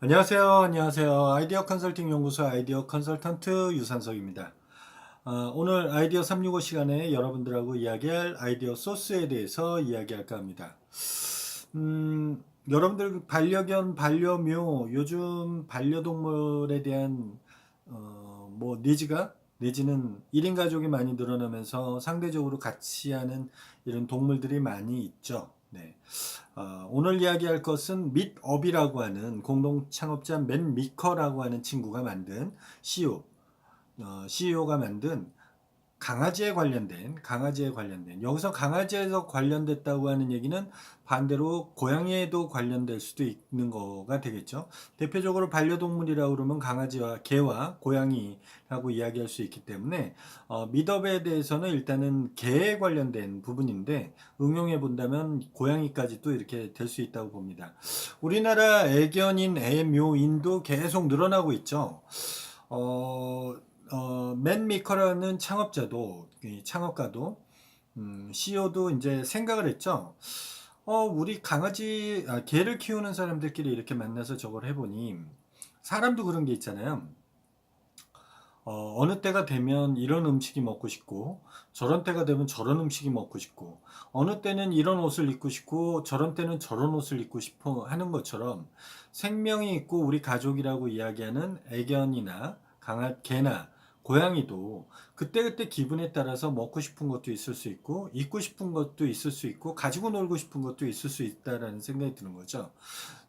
안녕하세요. 아이디어 컨설팅 연구소 아이디어 컨설턴트 유산석입니다. 오늘 아이디어 365 시간에 여러분들하고 이야기할 아이디어 소스에 대해서 이야기할까 합니다. 여러분들 반려견, 반려묘, 요즘 반려동물에 대한 니즈가 내지는 1인 가족이 많이 늘어나면서 상대적으로 같이 하는 이런 동물들이 많이 있죠. 네. 오늘 이야기할 것은 밋업이라고 하는 공동 창업자 맨 미커라고 하는 친구가 만든 CEO가 만든 강아지에 관련된 여기서 강아지에서 관련됐다고 하는 얘기는 반대로 고양이에도 관련될 수도 있는 거가 되겠죠. 대표적으로 반려동물이라고 그러면 강아지와 개와 고양이라고 이야기할 수 있기 때문에 미더에 대해서는 일단은 개에 관련된 부분인데 응용해 본다면 고양이까지도 이렇게 될 수 있다고 봅니다. 우리나라 애견인, 애묘인도 계속 늘어나고 있죠. 어, 맨 미커라는 창업가도, CEO도 이제 생각을 했죠. 우리 개를 키우는 사람들끼리 이렇게 만나서 저걸 해보니, 사람도 그런 게 있잖아요. 어느 때가 되면 이런 음식이 먹고 싶고, 저런 때가 되면 저런 음식이 먹고 싶고, 어느 때는 이런 옷을 입고 싶고, 저런 때는 저런 옷을 입고 싶어 하는 것처럼 생명이 있고 우리 가족이라고 이야기하는 애견이나 개나 고양이도 그때그때 기분에 따라서 먹고 싶은 것도 있을 수 있고, 입고 싶은 것도 있을 수 있고, 가지고 놀고 싶은 것도 있을 수 있다라는 생각이 드는 거죠.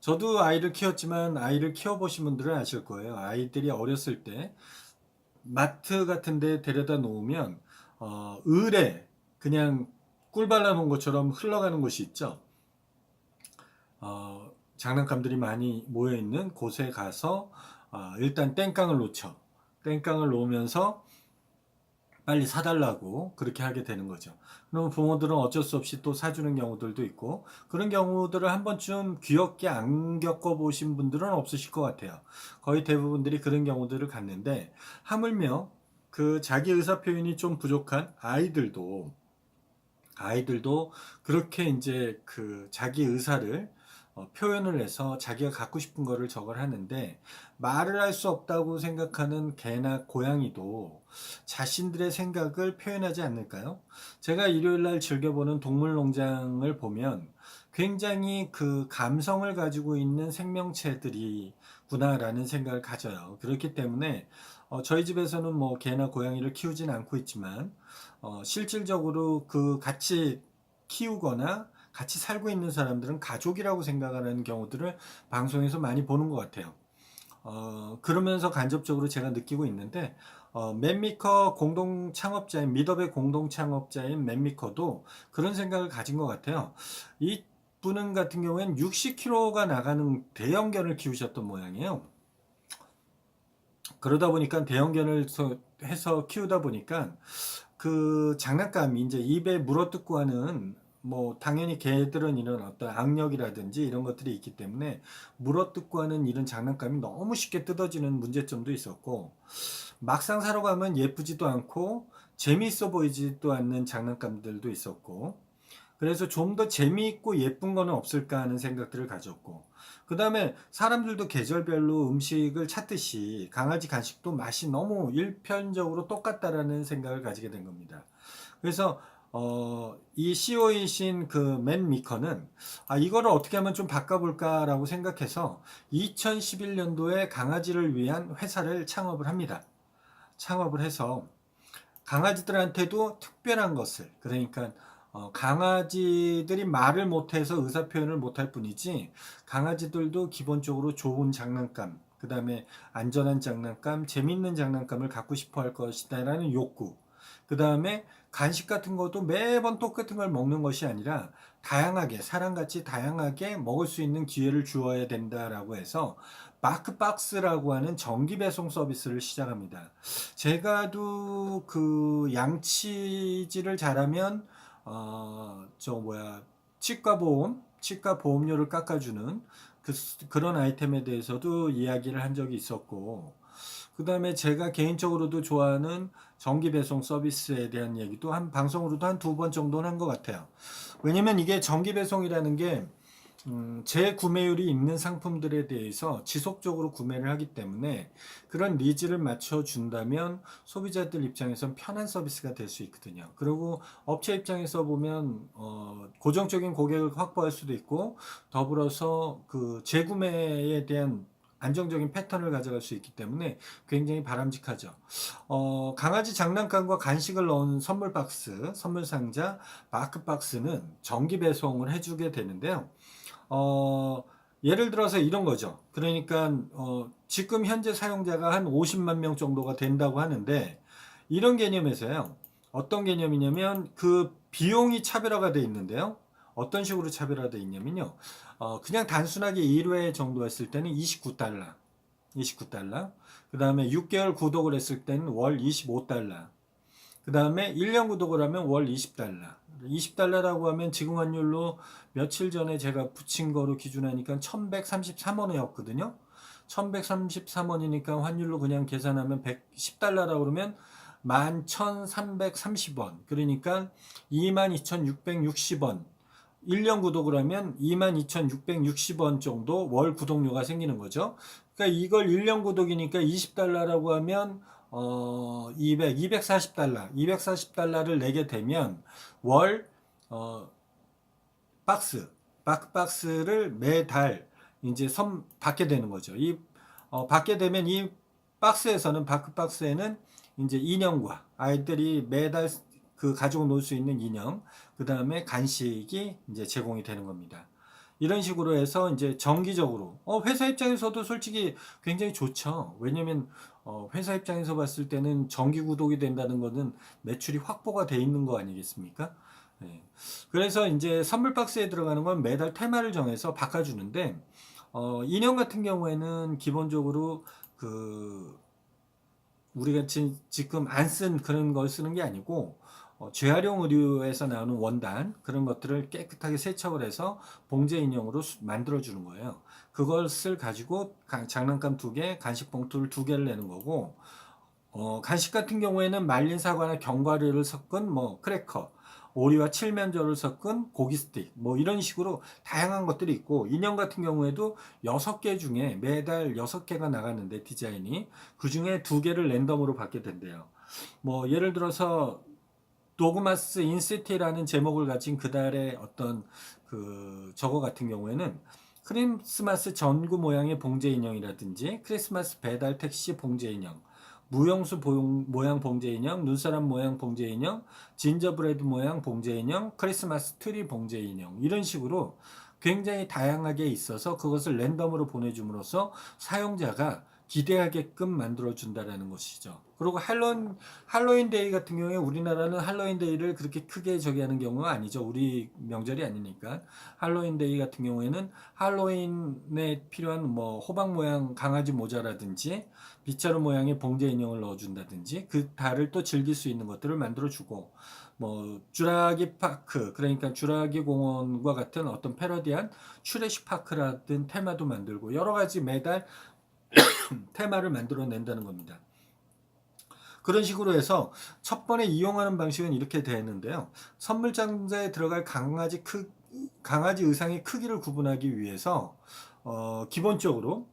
저도 아이를 키웠지만 아이를 키워보신 분들은 아실 거예요. 아이들이 어렸을 때 마트 같은 데 데려다 놓으면 을에 그냥 꿀 발라 놓은 것처럼 흘러가는 곳이 있죠. 장난감들이 많이 모여 있는 곳에 가서 일단 땡깡을 놓죠. 땡깡을 놓으면서 빨리 사달라고 그렇게 하게 되는 거죠. 그러면 부모들은 어쩔 수 없이 또 사주는 경우들도 있고, 그런 경우들을 한 번쯤 귀엽게 안 겪어보신 분들은 없으실 것 같아요. 거의 대부분들이 그런 경우들을 갖는데, 하물며 그 자기 의사 표현이 좀 부족한 아이들도 그렇게 이제 그 자기 의사를 표현을 해서 자기가 갖고 싶은 거를 저걸 하는데, 말을 할 수 없다고 생각하는 개나 고양이도 자신들의 생각을 표현하지 않을까요? 제가 일요일 날 즐겨보는 동물농장을 보면 굉장히 그 감성을 가지고 있는 생명체들이 구나라는 생각을 가져요. 그렇기 때문에 저희 집에서는 뭐 개나 고양이를 키우진 않고 있지만 실질적으로 그 같이 키우거나 같이 살고 있는 사람들은 가족이라고 생각하는 경우들을 방송에서 많이 보는 것 같아요. 그러면서 간접적으로 제가 느끼고 있는데, 맨미커 공동 창업자인, 미더의 공동 창업자인 맨미커도 그런 생각을 가진 것 같아요. 이 분은 같은 경우에는 60kg가 나가는 대형견을 키우셨던 모양이에요. 그러다 보니까 대형견을 해서 키우다 보니까 그 장난감이 이제 입에 물어뜯고 하는 뭐 당연히 개들은 이런 어떤 악력이라든지 이런 것들이 있기 때문에 물어뜯고 하는 이런 장난감이 너무 쉽게 뜯어지는 문제점도 있었고, 막상 사러 가면 예쁘지도 않고 재미있어 보이지도 않는 장난감들도 있었고, 그래서 좀 더 재미있고 예쁜 거는 없을까 하는 생각들을 가졌고, 그 다음에 사람들도 계절별로 음식을 찾듯이 강아지 간식도 맛이 너무 일편적으로 똑같다라는 생각을 가지게 된 겁니다. 그래서 이 CEO이신 그 맨 미커는 이거를 어떻게 하면 좀 바꿔볼까라고 생각해서 2011년도에 강아지를 위한 회사를 창업을 합니다. 창업을 해서 강아지들한테도 특별한 것을, 그러니까 강아지들이 말을 못해서 의사표현을 못할 뿐이지 강아지들도 기본적으로 좋은 장난감, 그 다음에 안전한 장난감, 재밌는 장난감을 갖고 싶어 할 것이다라는 욕구, 그 다음에 간식 같은 것도 매번 똑같은 걸 먹는 것이 아니라 다양하게, 사람같이 다양하게 먹을 수 있는 기회를 주어야 된다라고 해서 마크박스라고 하는 정기 배송 서비스를 시작합니다. 제가도 그 양치질을 잘하면 저 뭐야, 치과 보험료를 깎아주는 그런 아이템에 대해서도 이야기를 한 적이 있었고, 그 다음에 제가 개인적으로도 좋아하는 정기 배송 서비스에 대한 얘기도 한 방송으로도 한 두 번 정도는 한 것 같아요. 왜냐면 이게 정기 배송이라는 게 재구매율이 있는 상품들에 대해서 지속적으로 구매를 하기 때문에 그런 니즈를 맞춰준다면 소비자들 입장에선 편한 서비스가 될 수 있거든요. 그리고 업체 입장에서 보면 고정적인 고객을 확보할 수도 있고 더불어서 그 재구매에 대한 안정적인 패턴을 가져갈 수 있기 때문에 굉장히 바람직하죠. 강아지 장난감과 간식을 넣은 선물 박스, 선물 상자, 마크 박스는 정기 배송을 해주게 되는데요. 어, 예를 들어서 이런 거죠. 그러니까 지금 현재 사용자가 한 50만 명 정도가 된다고 하는데 이런 개념에서요. 어떤 개념이냐면 그 비용이 차별화가 돼 있는데요. 어떤 식으로 차별화되어 있냐면요. 그냥 단순하게 1회 정도 했을 때는 29달러. 29달러. 그 다음에 6개월 구독을 했을 때는 월 25달러. 그 다음에 1년 구독을 하면 월 20달러. 20달러라고 하면 지금 환율로 며칠 전에 제가 붙인 거로 기준하니까 1133원이었거든요. 1133원이니까 환율로 그냥 계산하면 110달러라고 그러면 11,330원. 그러니까 22,660원. 1년 구독을 하면 22,660원 정도 월 구독료가 생기는 거죠. 그러니까 이걸 1년 구독이니까 20달러라고 하면 240달러, 240달러를 내게 되면 월 박스, 박스를 매달 이제 받게 되는 거죠. 받게 되면 이 박스에서는 바크박스에는 이제 인형과 아이들이 매달 그 가지고 놀 수 있는 인형, 그 다음에 간식이 이제 제공이 되는 겁니다. 이런 식으로 해서 이제 정기적으로 회사 입장에서도 솔직히 굉장히 좋죠. 왜냐면 회사 입장에서 봤을 때는 정기 구독이 된다는 것은 매출이 확보가 돼 있는 거 아니겠습니까? 네. 그래서 이제 선물 박스에 들어가는 건 매달 테마를 정해서 바꿔주는데 인형 같은 경우에는 기본적으로 그 우리가 지금 안 쓴 그런 걸 쓰는 게 아니고 재활용 의류에서 나오는 원단 그런 것들을 깨끗하게 세척을 해서 봉제 인형으로 만들어 주는 거예요. 그것을 가지고 장난감 2개, 간식 봉투를 2개를 내는 거고 간식 같은 경우에는 말린 사과나 견과류를 섞은 뭐 크래커, 오리와 칠면조를 섞은 고기 스틱, 뭐 이런 식으로 다양한 것들이 있고 인형 같은 경우에도 6개 중에 매달 6개가 나가는데 디자인이 그 중에 2개를 랜덤으로 받게 된대요. 뭐 예를 들어서 도그마스 인시티라는 제목을 가진 그달의 어떤 그 저거 같은 경우에는 크리스마스 전구 모양의 봉제 인형이라든지 크리스마스 배달 택시 봉제 인형, 무용수 모양 봉제 인형, 눈사람 모양 봉제 인형, 진저브레드 모양 봉제 인형, 크리스마스 트리 봉제 인형 이런 식으로 굉장히 다양하게 있어서 그것을 랜덤으로 보내줌으로써 사용자가 기대하게끔 만들어준다라는 것이죠. 그리고 할로윈 데이 같은 경우에 우리나라는 할로윈 데이를 그렇게 크게 저기 하는 경우가 아니죠. 우리 명절이 아니니까. 할로윈 데이 같은 경우에는 할로윈에 필요한 뭐 호박 모양 강아지 모자라든지 빗자루 모양의 봉제 인형을 넣어준다든지 그 달을 또 즐길 수 있는 것들을 만들어주고 뭐 주라기 파크 그러니까 주라기 공원과 같은 어떤 패러디한 슈레시 파크라든 테마도 만들고 여러 가지 매달 테마를 만들어낸다는 겁니다. 그런 식으로 해서 첫 번에 이용하는 방식은 이렇게 되는데요. 선물 상자에 들어갈 강아지 의상의 크기를 구분하기 위해서 기본적으로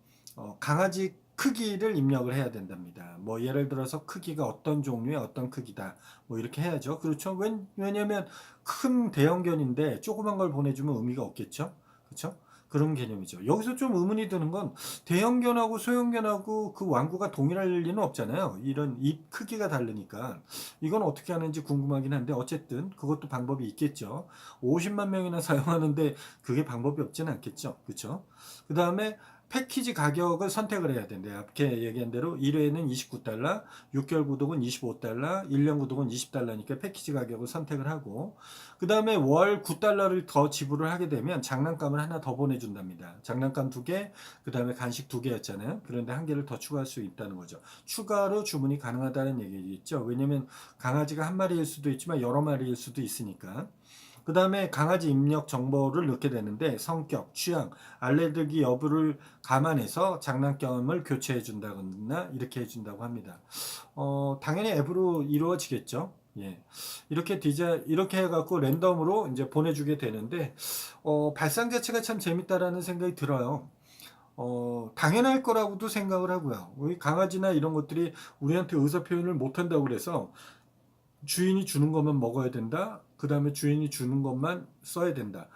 강아지 크기를 입력을 해야 된답니다. 뭐 예를 들어서 크기가 어떤 종류의 어떤 크기다. 뭐 이렇게 해야죠. 그렇죠. 왜냐면 큰 대형견인데 조그만 걸 보내주면 의미가 없겠죠. 그렇죠? 그런 개념이죠. 여기서 좀 의문이 드는 건 대형견하고 소형견하고 그 완구가 동일할 리는 없잖아요. 이런 입 크기가 다르니까 이건 어떻게 하는지 궁금하긴 한데 어쨌든 그것도 방법이 있겠죠. 50만 명이나 사용하는데 그게 방법이 없지는 않겠죠. 그렇죠? 그 다음에 패키지 가격을 선택을 해야 된대요. 앞에 얘기한 대로 1회는 29달러, 6개월 구독은 25달러, 1년 구독은 20달러니까 패키지 가격을 선택을 하고 그 다음에 월 9달러를 더 지불을 하게 되면 장난감을 하나 더 보내준답니다. 장난감 2개, 그 다음에 간식 2개였잖아요. 그런데 1개를 더 추가할 수 있다는 거죠. 추가로 주문이 가능하다는 얘기겠죠. 왜냐면 강아지가 한 마리일 수도 있지만 여러 마리일 수도 있으니까. 그 다음에 강아지 입력 정보를 넣게 되는데 성격, 취향, 알레르기 여부를 감안해서 장난감을 교체해 준다거나 이렇게 해준다고 합니다. 당연히 앱으로 이루어지겠죠. 예. 이렇게 해갖고 랜덤으로 이제 보내주게 되는데, 발상 자체가 참 재밌다라는 생각이 들어요. 당연할 거라고도 생각을 하고요. 우리 강아지나 이런 것들이 우리한테 의사 표현을 못 한다고 그래서 주인이 주는 것만 먹어야 된다. 그 다음에 주인이 주는 것만 써야 된다.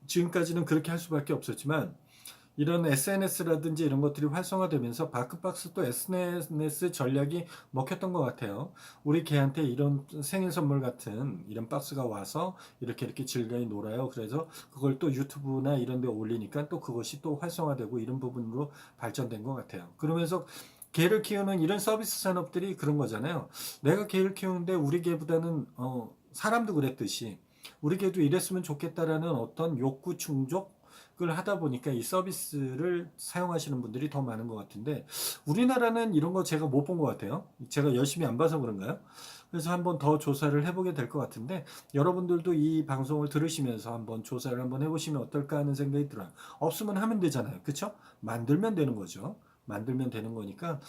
지금까지는 그렇게 할 수밖에 없었지만, 이런 SNS라든지 이런 것들이 활성화되면서 바크박스 또 SNS 전략이 먹혔던 것 같아요. 우리 개한테 이런 생일 선물 같은 이런 박스가 와서 이렇게 즐거이 놀아요. 그래서 그걸 또 유튜브나 이런 데 올리니까 또 그것이 또 활성화되고 이런 부분으로 발전된 것 같아요. 그러면서 개를 키우는 이런 서비스 산업들이 그런 거잖아요. 내가 개를 키우는데 우리 개보다는 사람도 그랬듯이 우리 개도 이랬으면 좋겠다라는 어떤 욕구 충족을 하다 보니까 이 서비스를 사용하시는 분들이 더 많은 것 같은데, 우리나라는 이런 거 제가 못 본 것 같아요. 제가 열심히 안 봐서 그런가요? 그래서 한번 더 조사를 해보게 될 것 같은데, 여러분들도 이 방송을 들으시면서 한번 조사를 한번 해보시면 어떨까 하는 생각이 들어요. 없으면 하면 되잖아요. 그쵸? 만들면 되는 거죠. 만들면 되는 거니까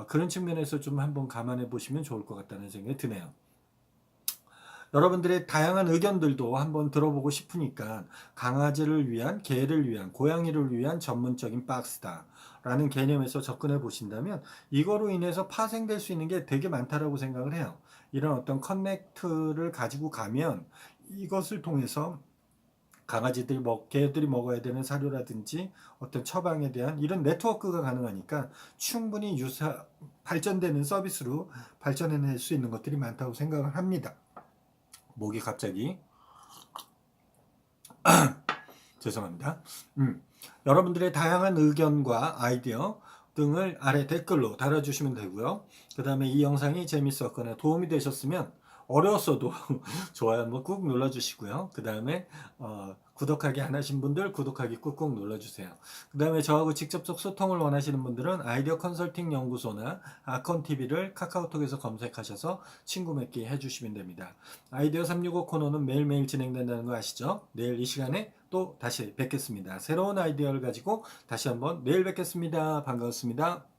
그런 측면에서 좀 한번 감안해 보시면 좋을 것 같다는 생각이 드네요. 여러분들의 다양한 의견들도 한번 들어보고 싶으니까, 강아지를 위한, 개를 위한, 고양이를 위한 전문적인 박스다 라는 개념에서 접근해 보신다면 이거로 인해서 파생될 수 있는 게 되게 많다라고 생각을 해요. 이런 어떤 커넥트를 가지고 가면 이것을 통해서 개들이 먹어야 되는 사료라든지 어떤 처방에 대한 이런 네트워크가 가능하니까 충분히 발전되는 서비스로 발전해낼 수 있는 것들이 많다고 생각을 합니다. 목이 갑자기 죄송합니다. 여러분들의 다양한 의견과 아이디어 등을 아래 댓글로 달아주시면 되고요. 그 다음에 이 영상이 재밌었거나 도움이 되셨으면, 어려웠어도 좋아요 한번 꾹 눌러주시고요. 그 다음에 구독하기 안 하신 분들 구독하기 꾹꾹 눌러주세요. 그 다음에 저하고 직접적 소통을 원하시는 분들은 아이디어 컨설팅 연구소나 아컨TV를 카카오톡에서 검색하셔서 친구 맺기 해주시면 됩니다. 아이디어 365 코너는 매일매일 진행된다는 거 아시죠? 내일 이 시간에 또 다시 뵙겠습니다. 새로운 아이디어를 가지고 다시 한번 내일 뵙겠습니다. 반갑습니다.